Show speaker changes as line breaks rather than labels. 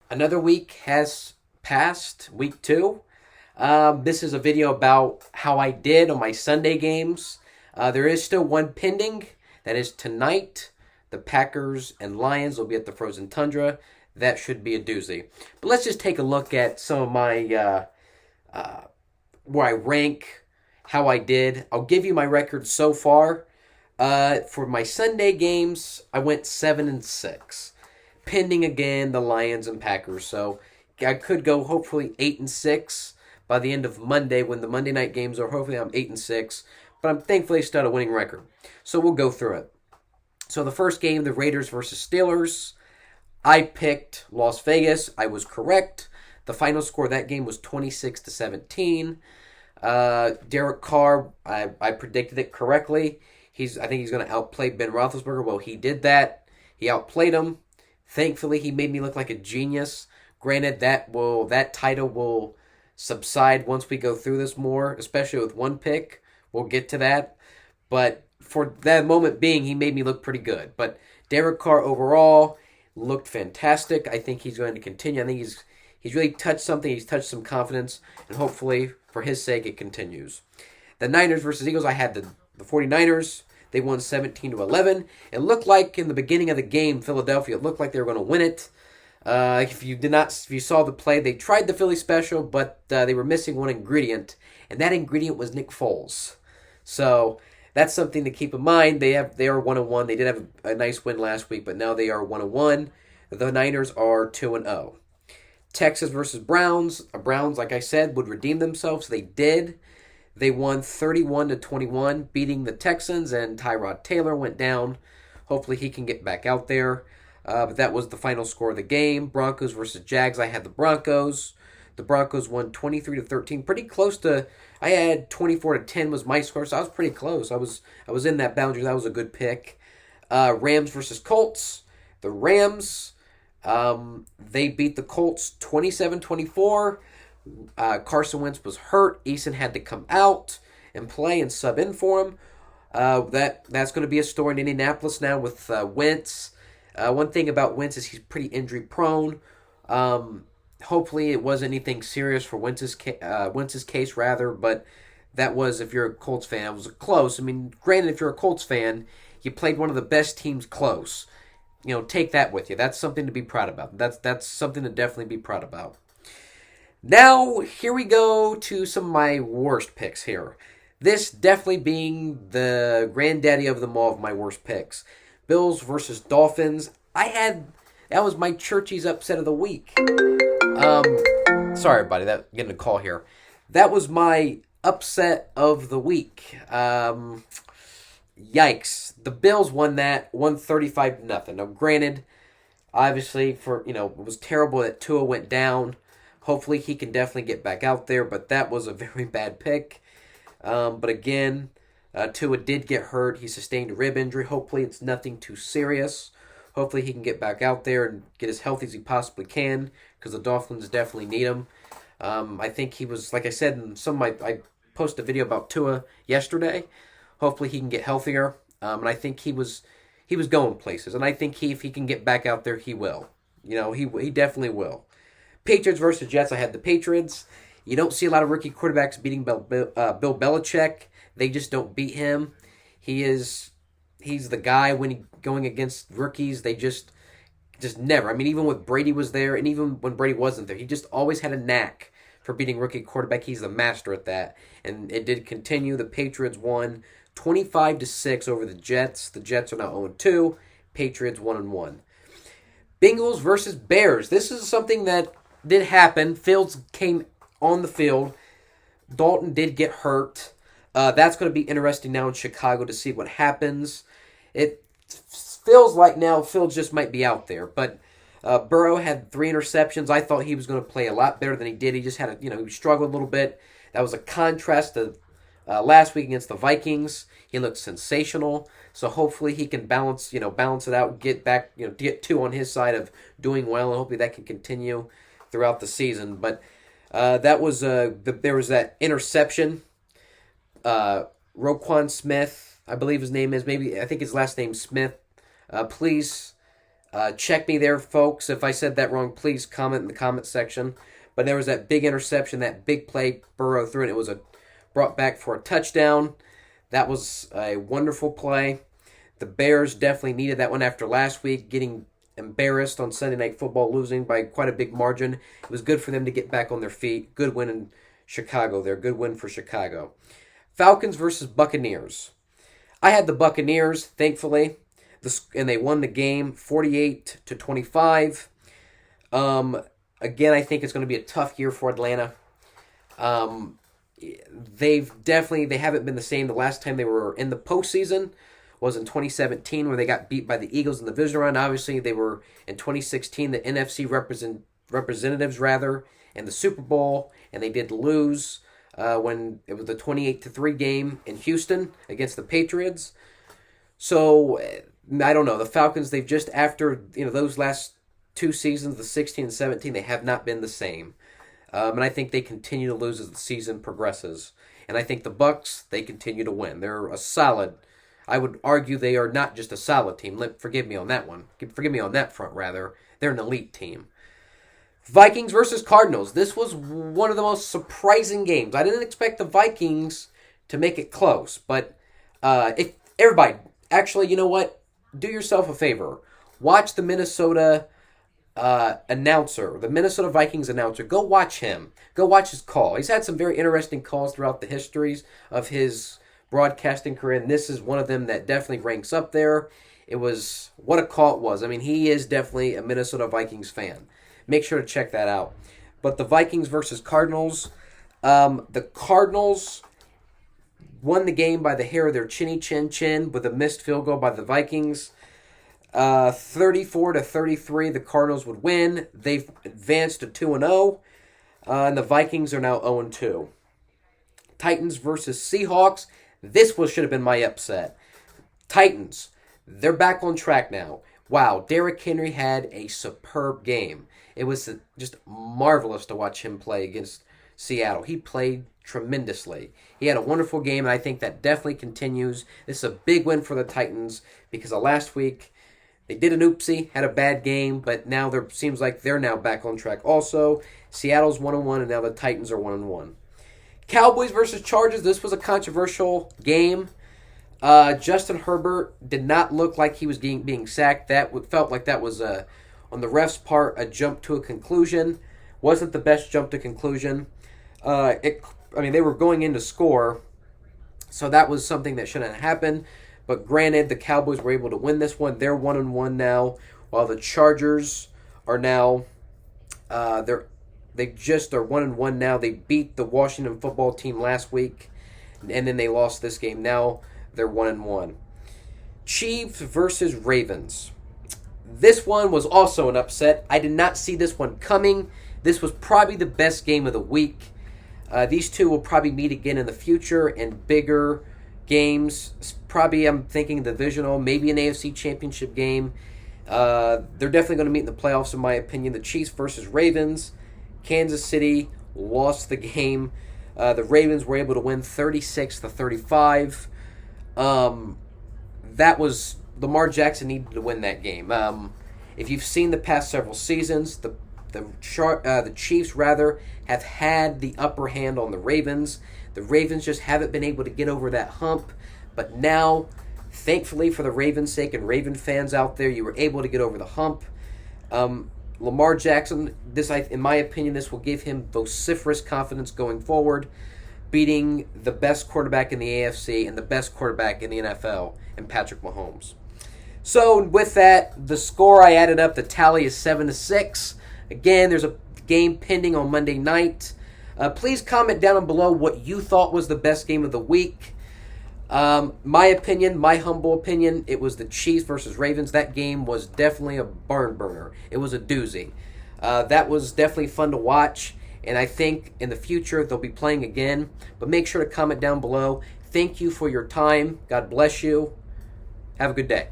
Another week has passed, week two. This is a video about how I did on my Sunday games. There is still one pending. That is tonight. The Packers and Lions will be at the Frozen Tundra. That should be a doozy. But let's just take a look at some of my where I rank, how I did. I'll give you my record so far. For my Sunday games, I went 7-6. Pending again the Lions and Packers. So I could go hopefully 8-6 by the end of Monday when the Monday night games are. Hopefully I'm 8-6, but I'm thankfully still at a winning record. So we'll go through it. So the first game, the Raiders versus Steelers. I picked Las Vegas. I was correct. The final score of that game was 26-17. Derek Carr, I predicted it correctly. I think he's going to outplay Ben Roethlisberger. Well, he did that. He outplayed him. Thankfully, he made me look like a genius. Granted, that title will subside once we go through this more, especially with one pick. We'll get to that. But for that moment being, he made me look pretty good. But Derek Carr overall looked fantastic. I think he's going to continue. I think he's really touched something. He's touched some confidence. And hopefully, for his sake, it continues. The Niners versus Eagles, I had the 49ers. They won 17-11. It looked like in the beginning of the game, Philadelphia, it looked like they were going to win it. If you saw the play, they tried the Philly special, but they were missing one ingredient, and that ingredient was Nick Foles. So that's something to keep in mind. They are 1-1. They did have a nice win last week, but now they are 1-1. The Niners are 2-0. Texas versus Browns. Browns, like I said, would redeem themselves. They did. They won 31-21, beating the Texans, and Tyrod Taylor went down. Hopefully he can get back out there. But that was the final score of the game. Broncos versus Jags. I had the Broncos. The Broncos won 23-13. Pretty close to. I had 24-10 was my score, so I was pretty close. I was in that boundary. That was a good pick. Rams versus Colts. The Rams, they beat the Colts 27-24. Carson Wentz was hurt. Eason had to come out and play and sub in for him. That's going to be a story in Indianapolis now with Wentz. One thing about Wentz is he's pretty injury prone. Hopefully it wasn't anything serious for Wentz's case rather, but that was, if you're a Colts fan, it was close. I mean, granted, if you're a Colts fan, you played one of the best teams close. Take that with you. That's something to be proud about. That's something to definitely be proud about. Now, here we go to some of my worst picks here. This definitely being the granddaddy of them all of my worst picks. Bills versus Dolphins. That was my Churchy's upset of the week. Sorry, everybody, getting a call here. That was my upset of the week. Yikes. The Bills won that, 135-0. Now, granted, obviously, it was terrible that Tua went down. Hopefully he can definitely get back out there, but that was a very bad pick. But again, Tua did get hurt. He sustained a rib injury. Hopefully it's nothing too serious. Hopefully he can get back out there and get as healthy as he possibly can, because the Dolphins definitely need him. I think he was, like I said, I posted a video about Tua yesterday. Hopefully he can get healthier. And I think he was going places. And I think if he can get back out there, he will. He definitely will. Patriots versus Jets. I had the Patriots. You don't see a lot of rookie quarterbacks beating Bill Belichick. They just don't beat him. He's the guy when going against rookies. They just never. I mean, even when Brady was there, and even when Brady wasn't there, he just always had a knack for beating rookie quarterback. He's the master at that, and it did continue. The Patriots won 25-6 over the Jets. The Jets are now 0-2. Patriots 1-1. Bengals versus Bears. This is something that did happen. Fields came on the field. Dalton did get hurt. That's going to be interesting now in Chicago to see what happens. It feels like now Fields just might be out there. But Burrow had 3 interceptions. I thought he was going to play a lot better than he did. He just had he struggled a little bit. That was a contrast to last week against the Vikings. He looked sensational. So hopefully he can balance it out, get back, get 2 on his side of doing well, and hopefully that can continue throughout the season. But there was that interception. Roquan Smith, I believe his name is, I think his last name's Smith. Please Check me there, folks. If I said that wrong, please comment in the comment section. But there was that big interception, that big play, Burrow threw it. It was brought back for a touchdown. That was a wonderful play. The Bears definitely needed that one after last week, getting embarrassed on Sunday Night Football, losing by quite a big margin. It was good for them to get back on their feet. Good win in Chicago there. Good win for Chicago. Falcons versus Buccaneers. I had the Buccaneers, thankfully, and they won the game 48-25. Again, I think it's going to be a tough year for Atlanta. They haven't been the same. The last time they were in the postseason was in 2017, where they got beat by the Eagles in the division round. Obviously, they were in 2016 the NFC representatives in the Super Bowl, and they did lose when it was the 28-3 game in Houston against the Patriots. So I don't know. The Falcons, they've just, after those last two seasons, the 16 and 17, they have not been the same. And I think they continue to lose as the season progresses. And I think the Bucs, they continue to win. They're a solid, I would argue they are not just a solid team. Forgive me on that one. Forgive me on that front, rather. They're an elite team. Vikings versus Cardinals. This was one of the most surprising games. I didn't expect the Vikings to make it close. But if everybody, actually, you know what? Do yourself a favor. Watch the Minnesota announcer, the Minnesota Vikings announcer. Go watch him. Go watch his call. He's had some very interesting calls throughout the histories of his broadcasting career, and this is one of them that definitely ranks up there. It was what a call it was. I mean, he is definitely a Minnesota Vikings fan. Make sure to check that out. But the Vikings versus Cardinals, the Cardinals won the game by the hair of their chinny chin with a missed field goal by the Vikings. 34-33, the Cardinals would win. They've advanced to 2-0, and the Vikings are now 0-2. Titans versus Seahawks. This should have been my upset. Titans, they're back on track now. Wow, Derrick Henry had a superb game. It was just marvelous to watch him play against Seattle. He played tremendously. He had a wonderful game, and I think that definitely continues. This is a big win for the Titans because of last week. They did an oopsie, had a bad game, but now seems like they're now back on track also. Seattle's 1-1, and now the Titans are 1-1. Cowboys versus Chargers. This was a controversial game. Justin Herbert did not look like he was being sacked. That felt like that was, on the ref's part, a jump to a conclusion. Wasn't the best jump to conclusion. They were going in to score, so that was something that shouldn't have happened. But granted, the Cowboys were able to win this one. They're 1-1 now, while the Chargers are now they just are 1-1 now. They beat the Washington football team last week, and then they lost this game. Now they're 1-1. Chiefs versus Ravens. This one was also an upset. I did not see this one coming. This was probably the best game of the week. These two will probably meet again in the future in bigger games. Probably, I'm thinking divisional, maybe an AFC championship game. They're definitely going to meet in the playoffs, in my opinion. The Chiefs versus Ravens. Kansas City lost the game. The Ravens were able to win 36-35. That was Lamar Jackson needed to win that game. If you've seen the past several seasons, the Chiefs have had the upper hand on the Ravens. The Ravens just haven't been able to get over that hump. But now, thankfully for the Ravens' sake and Raven fans out there, you were able to get over the hump. Lamar Jackson, in my opinion, this will give him vociferous confidence going forward, beating the best quarterback in the AFC and the best quarterback in the NFL, and Patrick Mahomes. So with that, the score I added up, the tally is 7-6. Again, there's a game pending on Monday night. Please comment down below what you thought was the best game of the week. My opinion, my humble opinion, it was the Chiefs versus Ravens. That game was definitely a barn burner. It was a doozy. That was definitely fun to watch, and I think in the future they'll be playing again. But make sure to comment down below. Thank you for your time. God bless you. Have a good day.